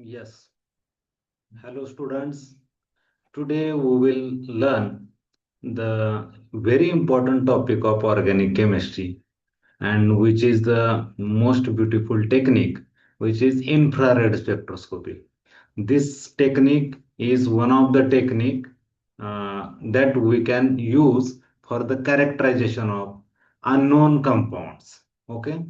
Yes. Hello, students. Today we will learn the very important topic of organic chemistry, and which is the most beautiful technique, which is infrared spectroscopy. This technique is one of the technique that we can use for the characterization of unknown compounds. Okay.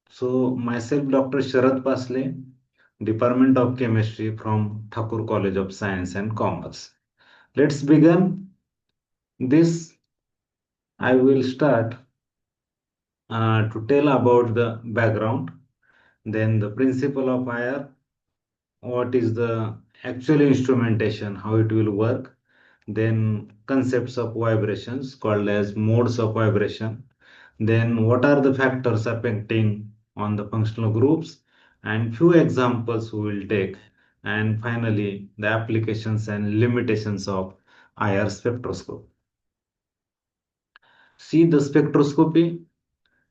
So myself, Dr. Sharad Pasle, Department of Chemistry from Thakur College of Science and Commerce. Let's begin. This I will start to tell about the background, then the principle of IR, what is the actual instrumentation, how it will work, then concepts of vibrations called as modes of vibration, then what are the factors affecting on the functional groups, and few examples we will take, and finally the applications and limitations of IR spectroscope. See, the spectroscopy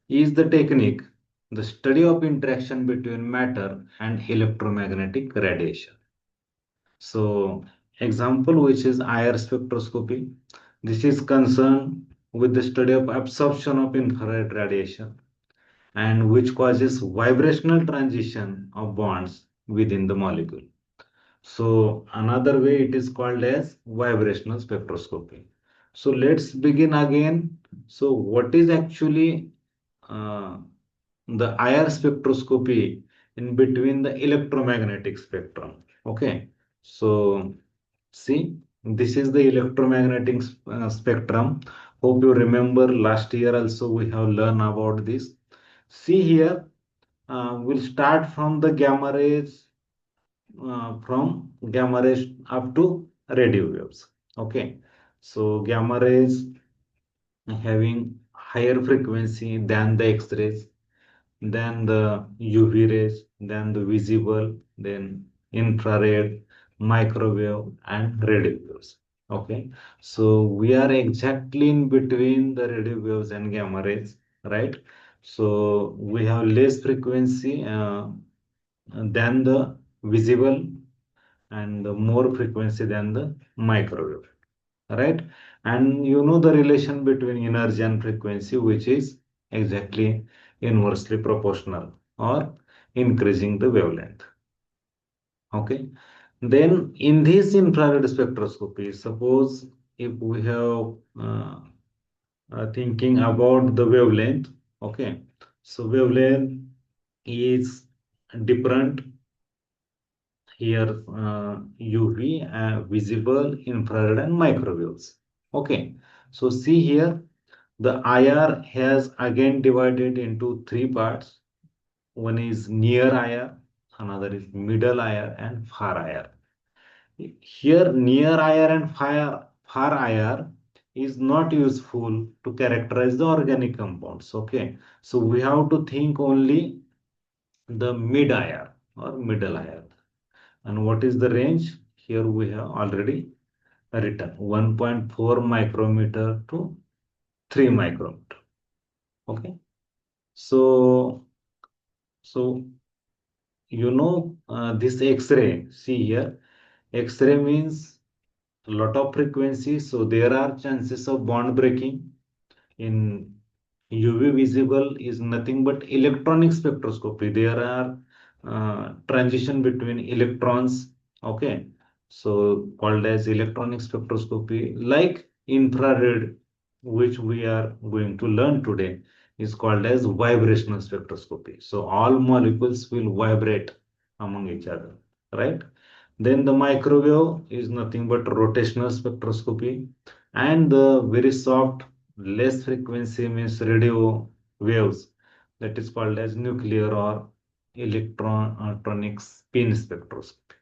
is the technique, the study of interaction between matter and electromagnetic radiation. So, example which is IR spectroscopy. This is concerned with the study of absorption of infrared radiation and which causes vibrational transition of bonds within the molecule. So another way it is called as vibrational spectroscopy. So let's begin again. So what is actually uh, the IR spectroscopy in between the electromagnetic spectrum? Okay. So see, this is the electromagnetic spectrum. Hope you remember last year also we have learned about this. See here, we'll start from the gamma rays up to radio waves. Okay, so gamma rays having higher frequency than the X-rays, then the UV rays, then the visible, then infrared, microwave, and radio waves. Okay, so we are exactly in between the radio waves and gamma rays, right? So we have less frequency than the visible and more frequency than the microwave, right? And you know the relation between energy and frequency, which is exactly inversely proportional or increasing the wavelength. Okay. Then in this infrared spectroscopy, suppose if we have thinking about the wavelength, okay. So wavelength is different here, UV, visible, infrared, and microwaves. Okay, so see here, the IR has again divided into three parts. One is near IR, another is middle IR, and far IR. Here, near IR and far IR is not useful to characterize the organic compounds. Okay, so we have to think only the mid IR or middle IR. And what is the range? Here we have already written 1.4 micrometer to 3 micrometer. Okay. So, so this X-ray. See here, X-ray means a lot of frequency. So there are chances of bond breaking. In UV visible is nothing but electronic spectroscopy. There are transition between electrons. Okay, so called as electronic spectroscopy. Like infrared, which we are going to learn today, is called as vibrational spectroscopy. So all molecules will vibrate among each other, right? Then the microwave is nothing but rotational spectroscopy, and the very soft, less frequency means radio waves, that is called as nuclear or electronic spin spectroscopy,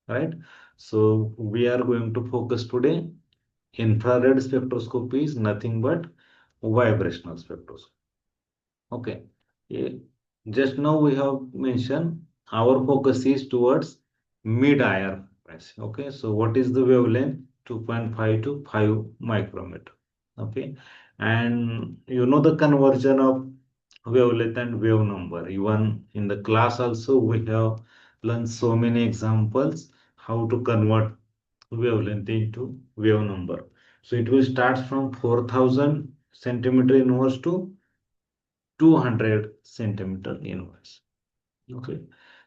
right? So we are going to focus today. Infrared spectroscopy is nothing but vibrational spectroscopy. Okay. Yeah. Just now we have mentioned our focus is towards mid-IR frequency. Okay. So what is the wavelength? 2.5 to 5 micrometer. Okay. And you know the conversion of wavelength and wave number. Even in the class also we have learn so many examples how to convert wavelength into wave number. So it will start from 4000 centimeter inverse to 200 centimeter inverse. Okay.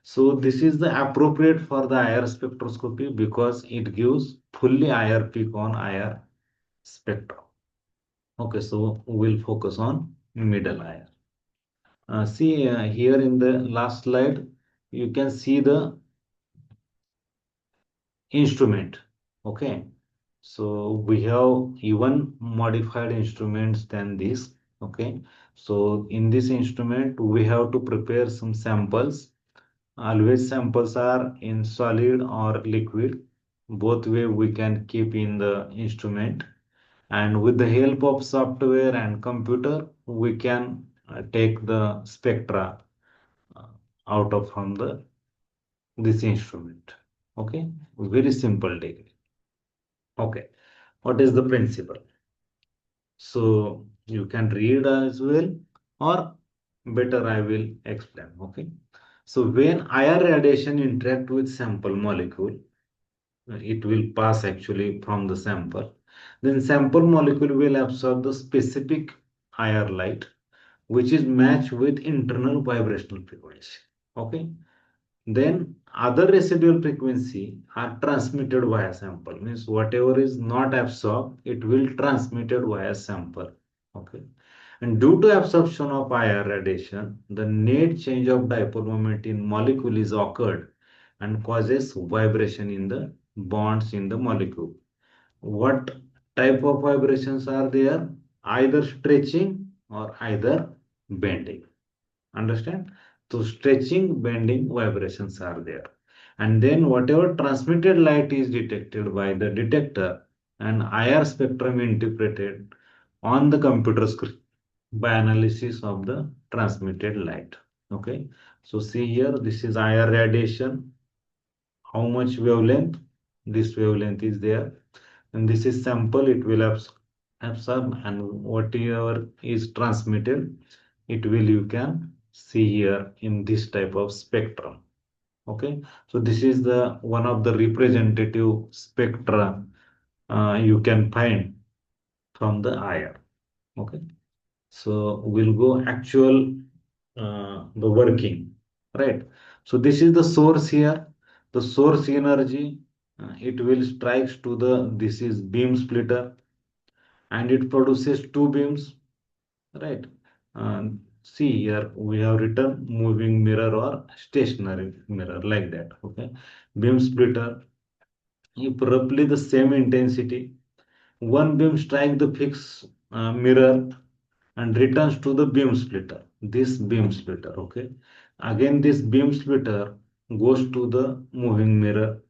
So this is the appropriate for the IR spectroscopy because it gives fully IR peak on IR spectrum. Okay, so we'll focus on middle IR. See here in the last slide, you can see the instrument. Okay, so we have even modified instruments than this. Okay, so in this instrument, we have to prepare some samples. Always samples are in solid or liquid. Both way we can keep in the instrument. And with the help of software and computer, we can take the spectra uh, out of from the this instrument. Okay, very simple technique. Okay, what is the principle? So you can read as well, or better I will explain. Okay, so when IR radiation interact with sample molecule, it will pass actually from the sample. Then sample molecule will absorb the specific IR light, which is matched with internal vibrational frequency. Okay. Then other residual frequency are transmitted via sample. Means whatever is not absorbed, it will transmitted via sample. Okay. And due to absorption of IR radiation, the net change of dipole moment in molecule is occurred and causes vibration in the bonds in the molecule. What type of vibrations are there? Either stretching or either bending. Understand? So stretching, bending vibrations are there. And then whatever transmitted light is detected by the detector and IR spectrum interpreted on the computer screen by analysis of the transmitted light. Okay. So see here, this is IR radiation. How much wavelength? This wavelength is there. And this is sample, it will absorb and whatever is transmitted, it will you can see here in this type of spectrum. Okay, so this is the one of the representative spectra you can find from the IR. Okay, so we'll go actual the working, right? So this is the source here, the source energy, it will strikes to the this is beam splitter and it produces two beams, right? See here we have written moving mirror or stationary mirror like that. Okay, beam splitter, if roughly the same intensity, one beam strike the fixed mirror and returns to the beam splitter, this beam splitter. Okay, again this beam splitter goes to the moving mirror,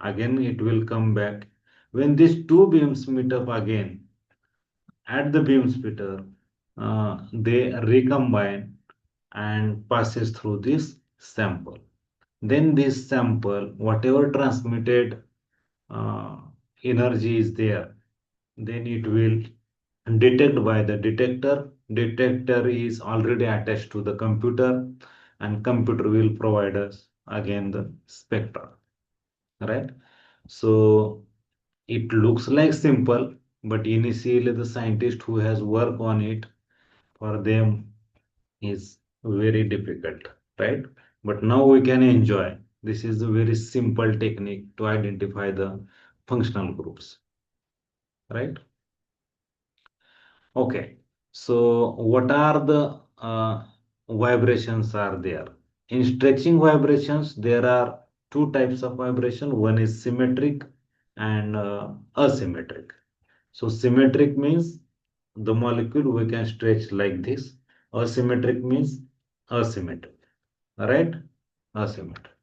again it will come back. When these two beams meet up again at the beam splitter, they recombine and passes through this sample. Then this sample, whatever transmitted uh, energy is there, then it will detect by the detector. Detector is already attached to the computer and computer will provide us again the spectra, right? So it looks like simple, but initially the scientist who has worked on it, for them is very difficult, right? But now we can enjoy. This is a very simple technique to identify the functional groups, right? Okay. So what are the vibrations are there? In stretching vibrations, there are two types of vibration. One is symmetric and asymmetric. So symmetric means the molecule we can stretch like this. Asymmetric means asymmetric, right? Asymmetric.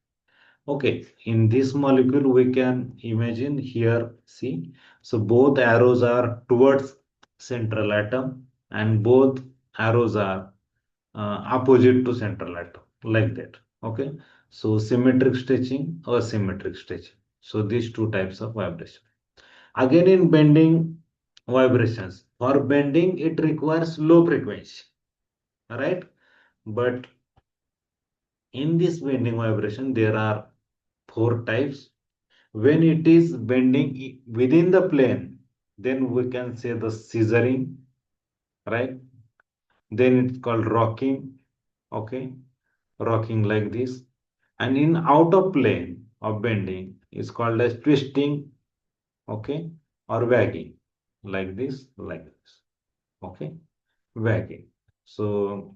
Okay, in this molecule we can imagine here, see, so both arrows are towards central atom and both arrows are opposite to central atom, like that. Okay, so symmetric stretching, asymmetric stretching. So these two types of vibration. Again in bending vibrations, for bending it requires low frequency, right? But In this bending vibration, there are four types. When it is bending within the plane, then we can say the scissoring, right? Then it's called rocking, okay? Rocking like this. And in out of plane of bending is called as twisting, okay? Or wagging, like this, okay? Wagging. So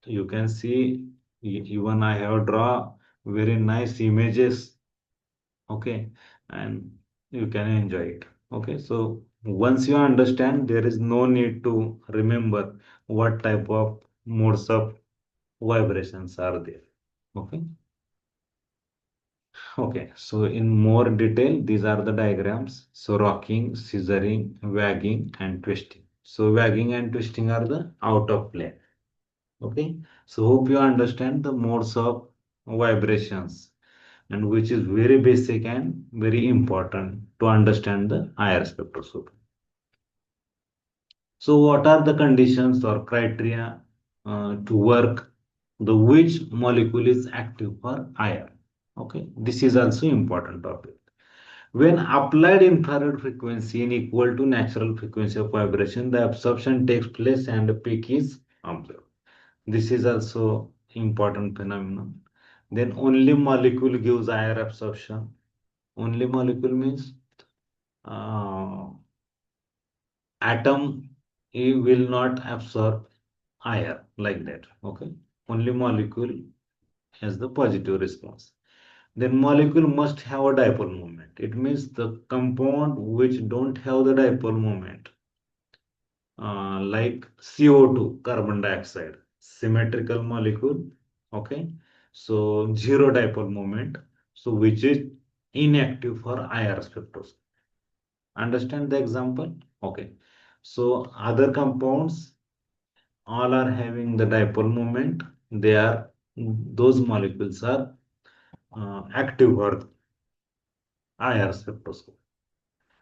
you can see even I have draw very nice images, okay, and you can enjoy it, okay. So once you understand, there is no need to remember what type of modes of vibrations are there, okay. Okay, so in more detail, these are the diagrams. So rocking, scissoring, wagging, and twisting. So wagging and twisting are the out of plane. Okay, so hope you understand the modes of vibrations, and which is very basic and very important to understand the IR spectroscopy. So what are the conditions or criteria to work the which molecule is active for IR? Okay, this is also important topic. When applied infrared frequency in equal to natural frequency of vibration, the absorption takes place and the peak is observed. This is also important phenomenon. Then only molecule gives IR absorption. Only molecule means uh, atom it will not absorb IR like that. Okay, only molecule has the positive response. Then molecule must have a dipole moment. It means the compound which don't have the dipole moment, like CO2, carbon dioxide, symmetrical molecule. Okay, so zero dipole moment. So which is inactive for IR spectroscopy. Understand the example? Okay. So other compounds all are having the dipole moment. They are those molecules are active for IR spectroscopy.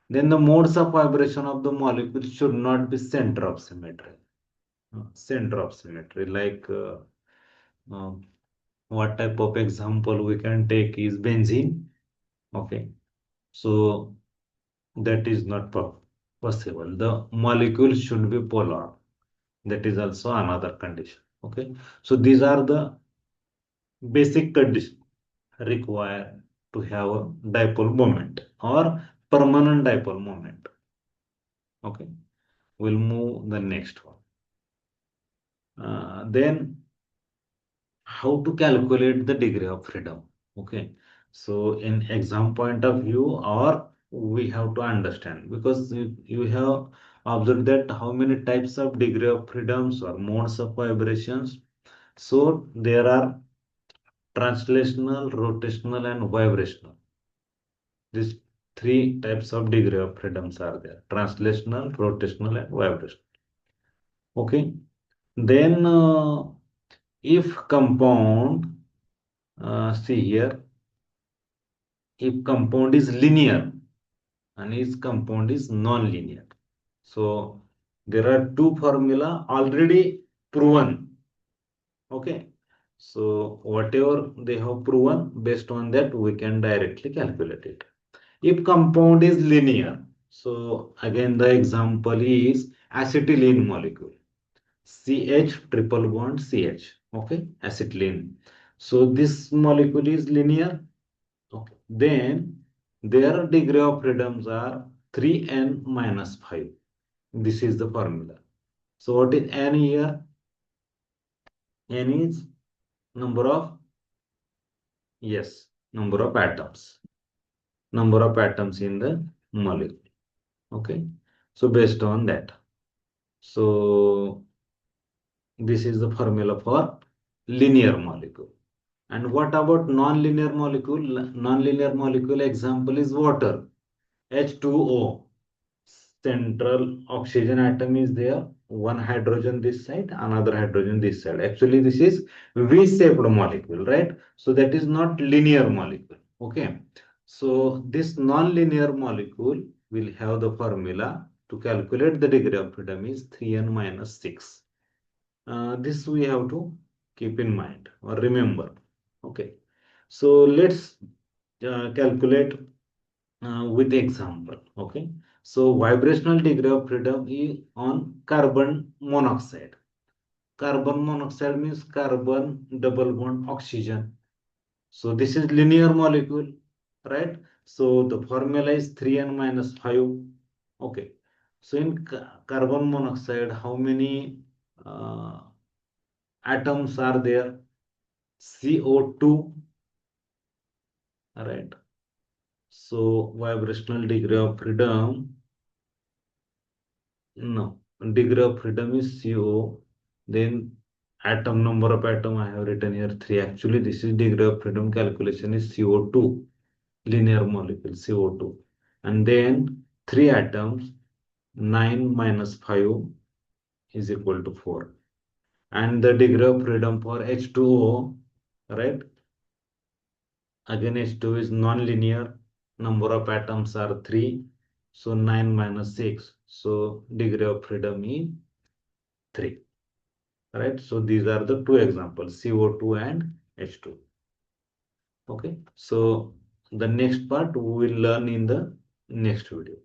Then the modes of vibration of the molecule should not be center of symmetry. Center of symmetry, like uh, what type of example we can take is benzene. Okay, so that is not possible. The molecule should be polar. That is also another condition. Okay, so these are the basic conditions required to have a dipole moment or permanent dipole moment. Okay, we'll move the next one. Then how to calculate the degree of freedom? Okay, so in exam point of view, or we have to understand because you have observed that how many types of degree of freedoms or modes of vibrations. So there are translational, rotational, and vibrational. These three types of degree of freedoms are there: translational, rotational, and vibrational. Okay, then if compound, see here, if compound is linear and its compound is non-linear. So there are two formula already proven. Okay. So whatever they have proven, based on that we can directly calculate it. If compound is linear, so again the example is acetylene molecule. CH triple bond CH. Okay, acetylene. So this molecule is linear. Okay. Then their degree of freedoms are 3n minus 5. This is the formula. So what is n here? N is number of, yes, number of atoms. Number of atoms in the molecule. Okay. So based on that. So this is the formula for linear molecule. And what about non-linear molecule? Non-linear molecule example is water. H2O. Central oxygen atom is there. One hydrogen this side, another hydrogen this side. Actually, this is V-shaped molecule, right? So that is not linear molecule. Okay. So this non-linear molecule will have the formula to calculate the degree of freedom is 3n minus 6. This we have to keep in mind or remember. Okay. So let's calculate with example. Okay. So vibrational degree of freedom is on carbon monoxide. Carbon monoxide means carbon double bond oxygen. So this is linear molecule, right? So the formula is 3n minus 5. Okay. So in carbon monoxide, how many uh, atoms are there? CO2, right? So vibrational degree of freedom, no, degree of freedom is CO. Then atom number of atom I have written here 3. Actually, this is degree of freedom calculation is CO2, linear molecule CO2. And then 3 atoms, 9 minus 5 is equal to 4. And the degree of freedom for H2O, right? Again, H2 is non-linear. Number of atoms are 3. So 9 minus 6. So degree of freedom is 3. Right? So these are the two examples, CO2 and H2. Okay. So the next part we will learn in the next video.